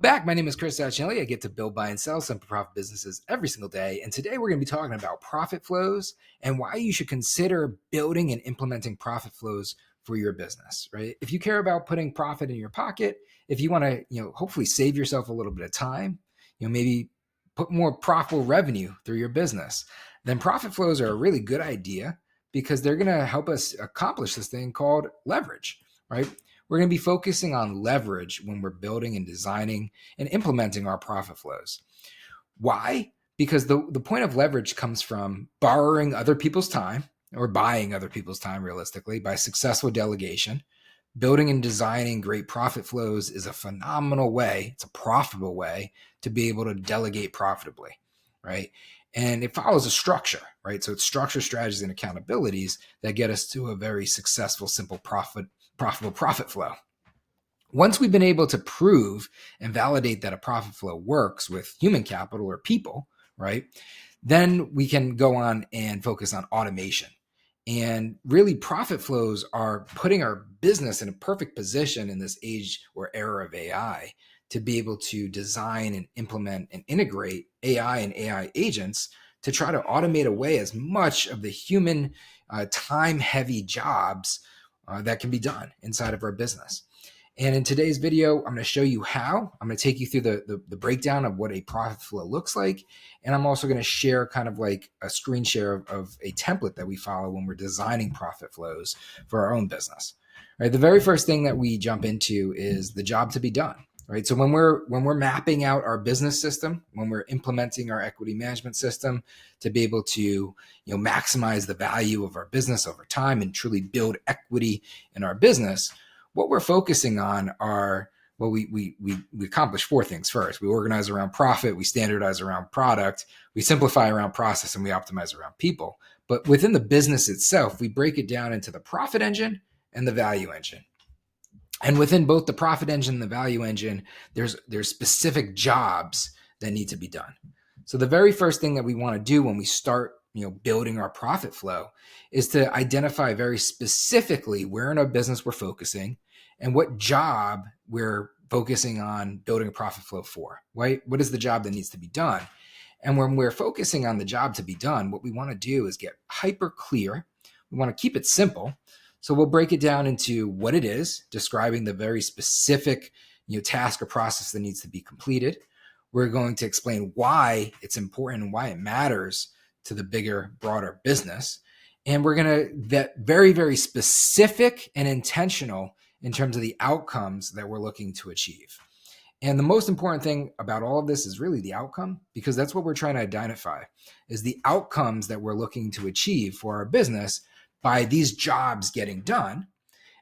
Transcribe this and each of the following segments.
Back, my name is Chris Sachinelli. I get to build, buy, and sell simple profit businesses every single day. And today we're going to be talking about profit flows and why you should consider building and implementing profit flows for your business, right? If you care about putting profit in your pocket, if you want to, hopefully save yourself a little bit of time, maybe put more profitable revenue through your business, then profit flows are a really good idea because they're going to help us accomplish this thing called leverage, right? We're going to be focusing on leverage when we're building and designing and implementing our profit flows. Why? Because the point of leverage comes from borrowing other people's time or buying other people's time realistically by successful delegation. Building and designing great profit flows is a phenomenal way, it's a profitable way to be able to delegate profitably, right? And it follows a structure, right? So it's structure, strategies, and accountabilities that get us to a very successful, simple profitable profit flow. Once we've been able to prove and validate that a profit flow works with human capital or people, right, then we can go on and focus on automation. And really, profit flows are putting our business in a perfect position in this age or era of AI to be able to design and implement and integrate AI and AI agents to try to automate away as much of the human time-heavy jobs that can be done inside of our business. And in today's video, I'm going to show you how. I'm going to take you through the breakdown of what a profit flow looks like. And I'm also going to share kind of like a screen share of a template that we follow when we're designing profit flows for our own business. Right? The very first thing that we jump into is the job to be done. Right? So when we're mapping out our business system, when we're implementing our equity management system to be able to maximize the value of our business over time and truly build equity in our business, what we're focusing on are, well, we accomplish four things first. We organize around profit, we standardize around product, we simplify around process, and we optimize around people. But within the business itself, we break it down into the profit engine and the value engine. And within both the profit engine and the value engine, there's specific jobs that need to be done. So the very first thing that we want to do when we start building our profit flow is to identify very specifically where in our business we're focusing and what job we're focusing on building a profit flow for, right? What is the job that needs to be done? And when we're focusing on the job to be done, what we want to do is get hyper clear. We want to keep it simple. So we'll break it down into what it is, describing the very specific task or process that needs to be completed. We're going to explain why it's important and why it matters to the bigger, broader business. And we're going to get very, very specific and intentional in terms of the outcomes that we're looking to achieve. And the most important thing about all of this is really the outcome, because that's what we're trying to identify, is the outcomes that we're looking to achieve for our business by these jobs getting done.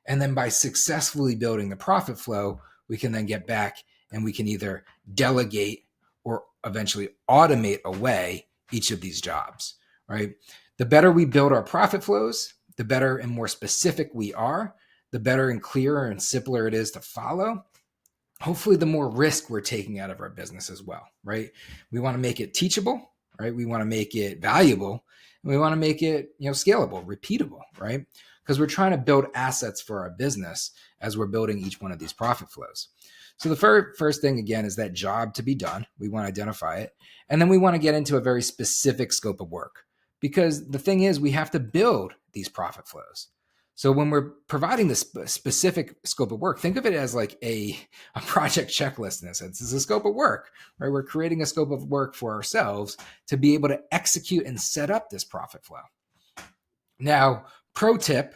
And then by successfully building the profit flow, we can then get back and we can either delegate or eventually automate away each of these jobs, right? The better we build our profit flows, the better and more specific we are, the better and clearer and simpler it is to follow. Hopefully, the more risk we're taking out of our business as well, right? We want to make it teachable, right? We want to make it valuable, and we want to make it, scalable, repeatable, right? Because we're trying to build assets for our business as we're building each one of these profit flows. So the first thing, again, is that job to be done. We want to identify it. And then we want to get into a very specific scope of work, because the thing is, we have to build these profit flows. So when we're providing this specific scope of work, think of it as like a project checklist in a sense. It's a scope of work, right? We're creating a scope of work for ourselves to be able to execute and set up this profit flow. Now, pro tip,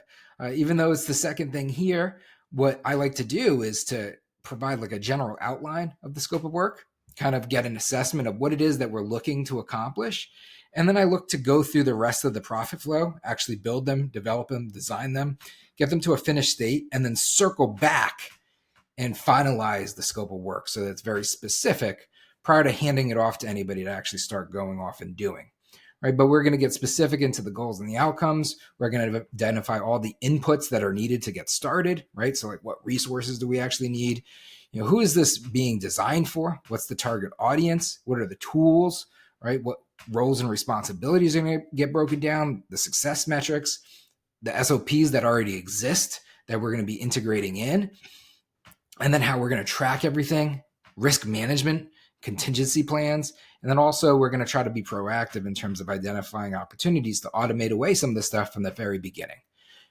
even though it's the second thing here, what I like to do is to provide like a general outline of the scope of work, kind of get an assessment of what it is that we're looking to accomplish. And then I look to go through the rest of the profit flow, actually build them, develop them, design them, get them to a finished state, and then circle back and finalize the scope of work so that it's very specific prior to handing it off to anybody to actually start going off and doing. Right? But we're going to get specific into the goals and the outcomes. We're going to identify all the inputs that are needed to get started, right? So like what resources do we actually need? Who is this being designed for? What's the target audience? What are the tools, right? What roles and responsibilities are going to get broken down, the success metrics, the SOPs that already exist that we're going to be integrating in, and then how we're going to track everything, risk management, contingency plans, and then also we're going to try to be proactive in terms of identifying opportunities to automate away some of the stuff from the very beginning.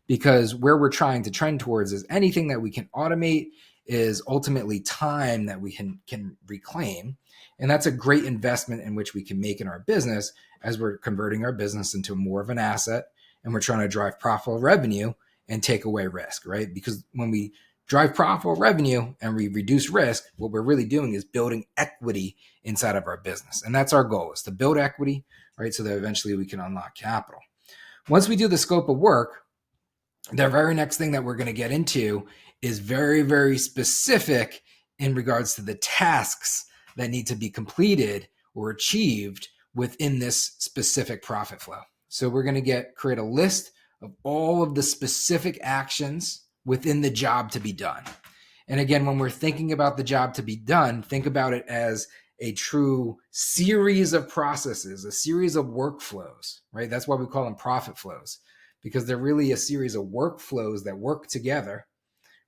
Because where we're trying to trend towards is anything that we can automate is ultimately time that we can reclaim. And that's a great investment in which we can make in our business as we're converting our business into more of an asset and we're trying to drive profitable revenue and take away risk, right? Because when we drive profitable revenue and we reduce risk, what we're really doing is building equity inside of our business. And that's our goal, is to build equity, right? So that eventually we can unlock capital. Once we do the scope of work, the very next thing that we're going to get into is very, very specific in regards to the tasks that need to be completed or achieved within this specific profit flow. So we're going to create a list of all of the specific actions within the job to be done. And again, when we're thinking about the job to be done, think about it as a true series of processes, a series of workflows, right? That's why we call them profit flows, because they're really a series of workflows that work together,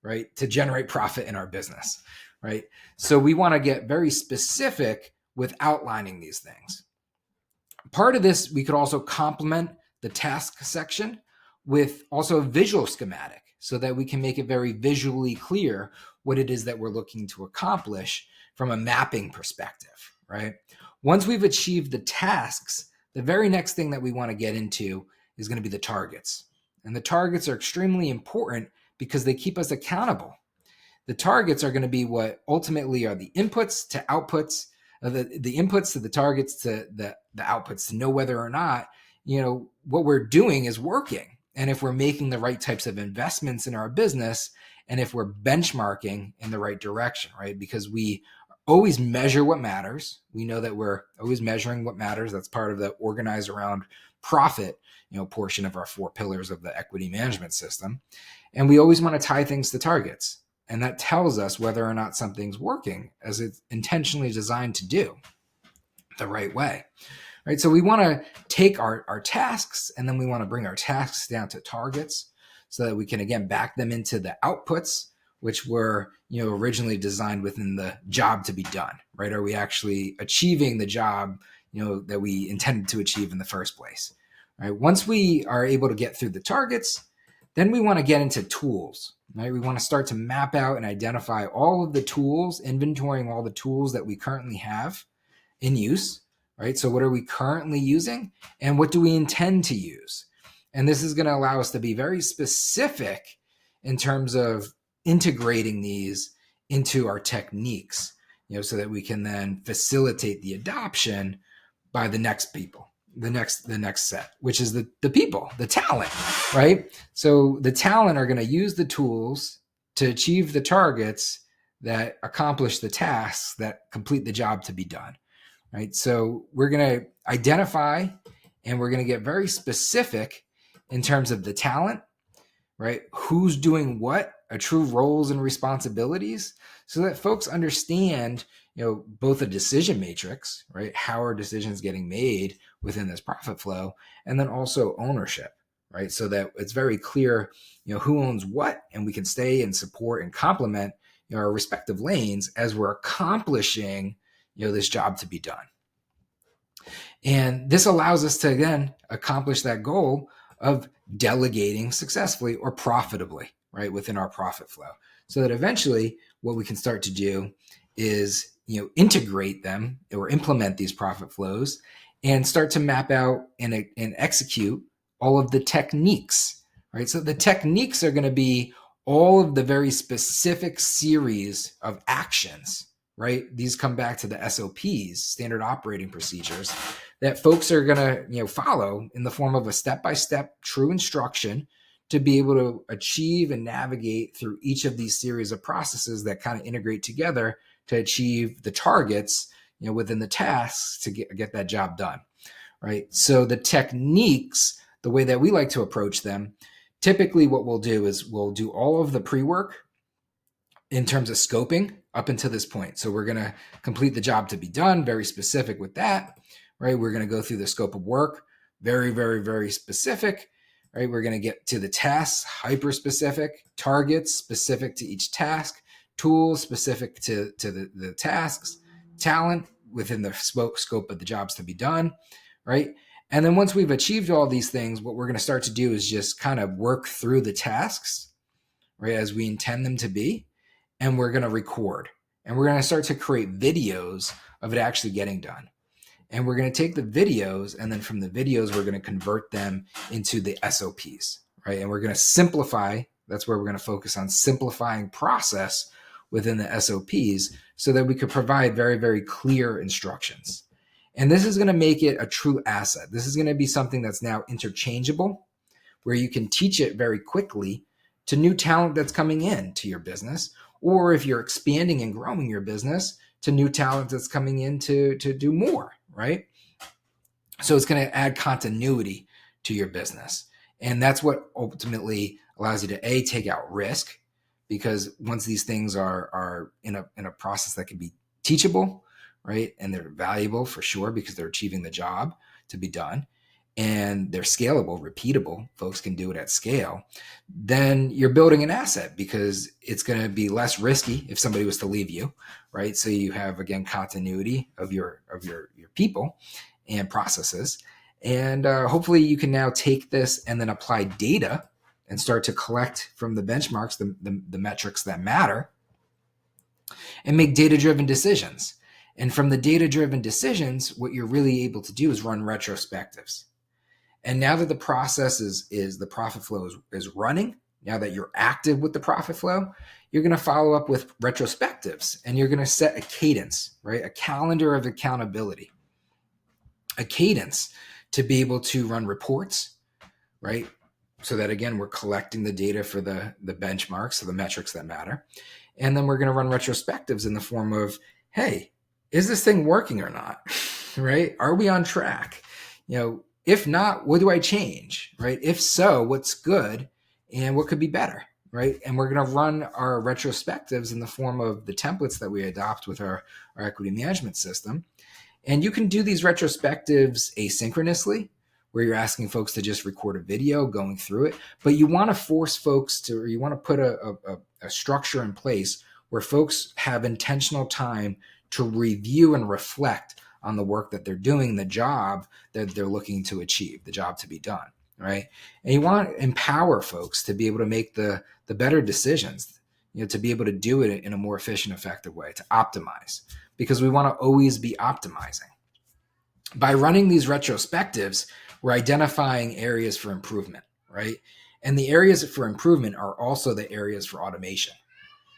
right, to generate profit in our business, right? So we want to get very specific with outlining these things. Part of this, we could also complement the task section with also a visual schematic so that we can make it very visually clear what it is that we're looking to accomplish from a mapping perspective, right? Once we've achieved the tasks, the very next thing that we want to get into is going to be the targets. And the targets are extremely important because they keep us accountable. The targets are going to be what ultimately are the inputs to outputs, the inputs to the targets to the outputs to know whether or not, what we're doing is working. And if we're making the right types of investments in our business, and if we're benchmarking in the right direction, right? Because we always measure what matters. We know that we're always measuring what matters. That's part of the organize around profit, portion of our 4 pillars of the equity management system. And we always want to tie things to targets. And that tells us whether or not something's working as it's intentionally designed to do the right way. Right. So we want to take our tasks, and then we want to bring our tasks down to targets so that we can, again, back them into the outputs, which were, originally designed within the job to be done, right? Are we actually achieving the job, that we intended to achieve in the first place, right? Once we are able to get through the targets, then we want to get into tools, right? We want to start to map out and identify all of the tools, inventorying all the tools that we currently have in use, right? So what are we currently using and what do we intend to use? And this is going to allow us to be very specific in terms of integrating these into our techniques, so that we can then facilitate the adoption by the next people, the next set, which is the people, the talent, right? So the talent are going to use the tools to achieve the targets that accomplish the tasks that complete the job to be done. Right. So we're going to identify and we're going to get very specific in terms of the talent, right? Who's doing what, true roles and responsibilities, so that folks understand, both a decision matrix, right? How are decisions getting made within this profit flow, and then also ownership, right? So that it's very clear, who owns what, and we can stay and support and complement our respective lanes as we're accomplishing this job to be done. And this allows us to, again, accomplish that goal of delegating successfully or profitably, right, within our profit flow. So that eventually what we can start to do is, integrate them or implement these profit flows and start to map out and execute all of the techniques, right? So the techniques are going to be all of the very specific series of actions, right? These come back to the SOPs, standard operating procedures, that folks are going to, follow in the form of a step-by-step true instruction to be able to achieve and navigate through each of these series of processes that kind of integrate together to achieve the targets, within the tasks to get that job done, right? So the techniques, the way that we like to approach them, typically what we'll do is we'll do all of the pre-work in terms of scoping up until this point. So we're going to complete the job to be done, very specific with that, right? We're going to go through the scope of work, very, very, very specific, right? We're going to get to the tasks, hyper specific, targets specific to each task, tools specific to the tasks, talent within the scope of the jobs to be done, right? And then once we've achieved all these things, what we're going to start to do is just kind of work through the tasks, right, as we intend them to be, and we're going to record. And we're going to start to create videos of it actually getting done. And we're going to take the videos, and then from the videos, we're going to convert them into the SOPs, right? And we're going to simplify. That's where we're going to focus on simplifying process within the SOPs so that we could provide very, very clear instructions. And this is going to make it a true asset. This is going to be something that's now interchangeable, where you can teach it very quickly to new talent that's coming in to your business, or if you're expanding and growing your business, to new talent that's coming in to do more, right? So it's going to add continuity to your business. And that's what ultimately allows you to take out risk, because once these things are in a process that can be teachable, right? And they're valuable for sure because they're achieving the job to be done, and they're scalable, repeatable, folks can do it at scale, then you're building an asset because it's going to be less risky if somebody was to leave you, right? So you have, again, continuity of your people and processes. And hopefully you can now take this and then apply data and start to collect from the benchmarks, the metrics that matter, and make data-driven decisions. And from the data-driven decisions, what you're really able to do is run retrospectives. And now that the process is the profit flow is running, now that you're active with the profit flow, you're going to follow up with retrospectives, and you're going to set a cadence, right? A calendar of accountability, a cadence to be able to run reports, right? So that, again, we're collecting the data for the benchmarks, so the metrics that matter. And then we're going to run retrospectives in the form of, hey, is this thing working or not, right? Are we on track? If not, what do I change, right? If so, what's good and what could be better, right? And we're going to run our retrospectives in the form of the templates that we adopt with our equity management system. And you can do these retrospectives asynchronously, where you're asking folks to just record a video going through it. But you want to force folks to, or you want to put a structure in place where folks have intentional time to review and reflect on the work that they're doing, the job that they're looking to achieve, the job to be done, right? And you want to empower folks to be able to make the better decisions, to be able to do it in a more efficient, effective way, to optimize, because we want to always be optimizing. By running these retrospectives, we're identifying areas for improvement, right? And the areas for improvement are also the areas for automation.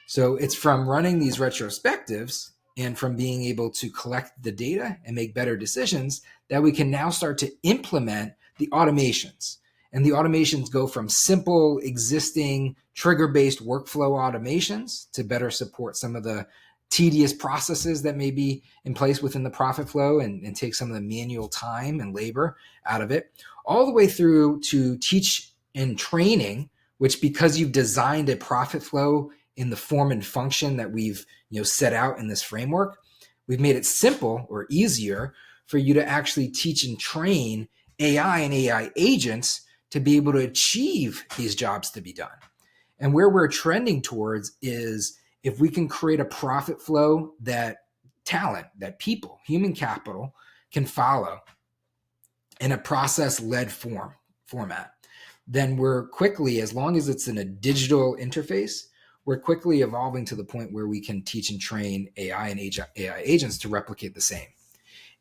So it's from running these retrospectives and from being able to collect the data and make better decisions that we can now start to implement the automations. And the automations go from simple existing trigger-based workflow automations to better support some of the tedious processes that may be in place within the profit flow and take some of the manual time and labor out of it, all the way through to teach and training, which, because you've designed a profit flow in the form and function that we've set out in this framework, we've made it simple or easier for you to actually teach and train AI and AI agents to be able to achieve these jobs to be done. And where we're trending towards is, if we can create a profit flow that talent, that people, human capital can follow in a process-led format, then we're quickly, as long as it's in a digital interface, we're quickly evolving to the point where we can teach and train AI and AI agents to replicate the same.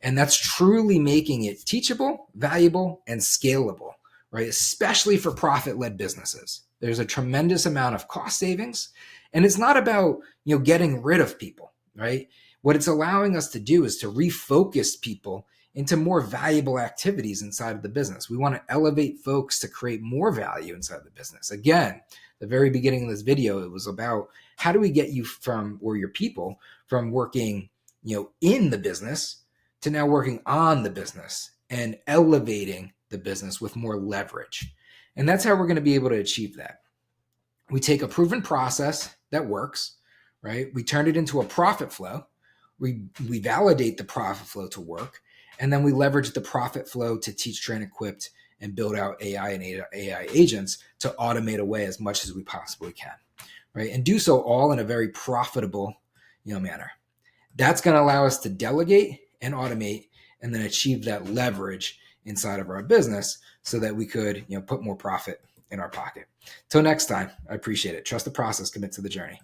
And that's truly making it teachable, valuable, and scalable, right? Especially for profit-led businesses. There's a tremendous amount of cost savings, and it's not about, getting rid of people, right? What it's allowing us to do is to refocus people into more valuable activities inside of the business. We want to elevate folks to create more value inside the business. Again, the very beginning of this video, it was about how do we get you from, or your people, from working, in the business to now working on the business and elevating the business with more leverage. And that's how we're going to be able to achieve that. We take a proven process that works, right? We turn it into a profit flow. We validate the profit flow to work, and then we leverage the profit flow to teach, train, equip, and build out AI and AI agents to automate away as much as we possibly can, right? And do so all in a very profitable, manner. That's going to allow us to delegate and automate and then achieve that leverage inside of our business so that we could, put more profit in our pocket. Till next time, I appreciate it. Trust the process, commit to the journey.